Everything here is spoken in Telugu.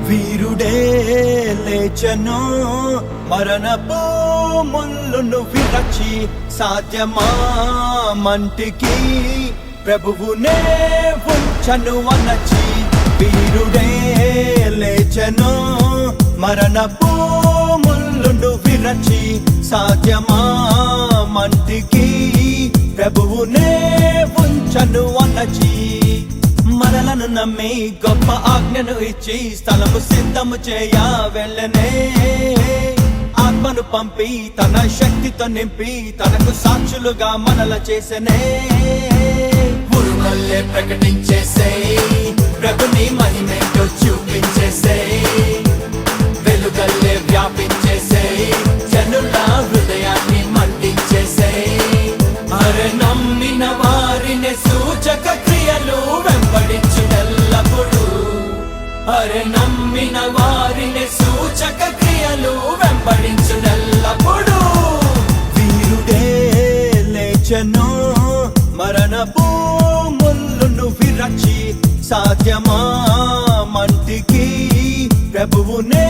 వీరుడే లేచెను మరణపు ముళ్ళును విరచి సాధ్యమా మంటికి ప్రభువునే ఉంచను అనచి వీరుడే లేచెను మరణపు ముళ్ళును విరచి సాధ్యమా మంటికి ప్రభువునే ఉంచను అనచి మరలను నమ్మి గొప్ప ఆజ్ఞను ఇచ్చి స్థలము సిద్ధము చేయ వెళ్ళనే ఆత్మను పంపి తన శక్తితో నింపి తనకు సాక్షులుగా మనల చేసనే ఉరుమల్లే ప్రకటించేసే ప్రభుని మహిమేంటో చూపించేసే వెలుగల్లే వ్యాపించేసే జనుల హృదయాన్ని మండించేసే అరే నమ్మిన వారిని సూచక క్రియలు వెంబడించునెల్లప్పుడు అరే నమ్మిన వారిని సూచక క్రియలు వెంబడించునెల్లప్పుడు వీరుడే లేచెను మరణపు ముళ్ళును విరచి సాధ్యమా మంటికి ప్రభువునే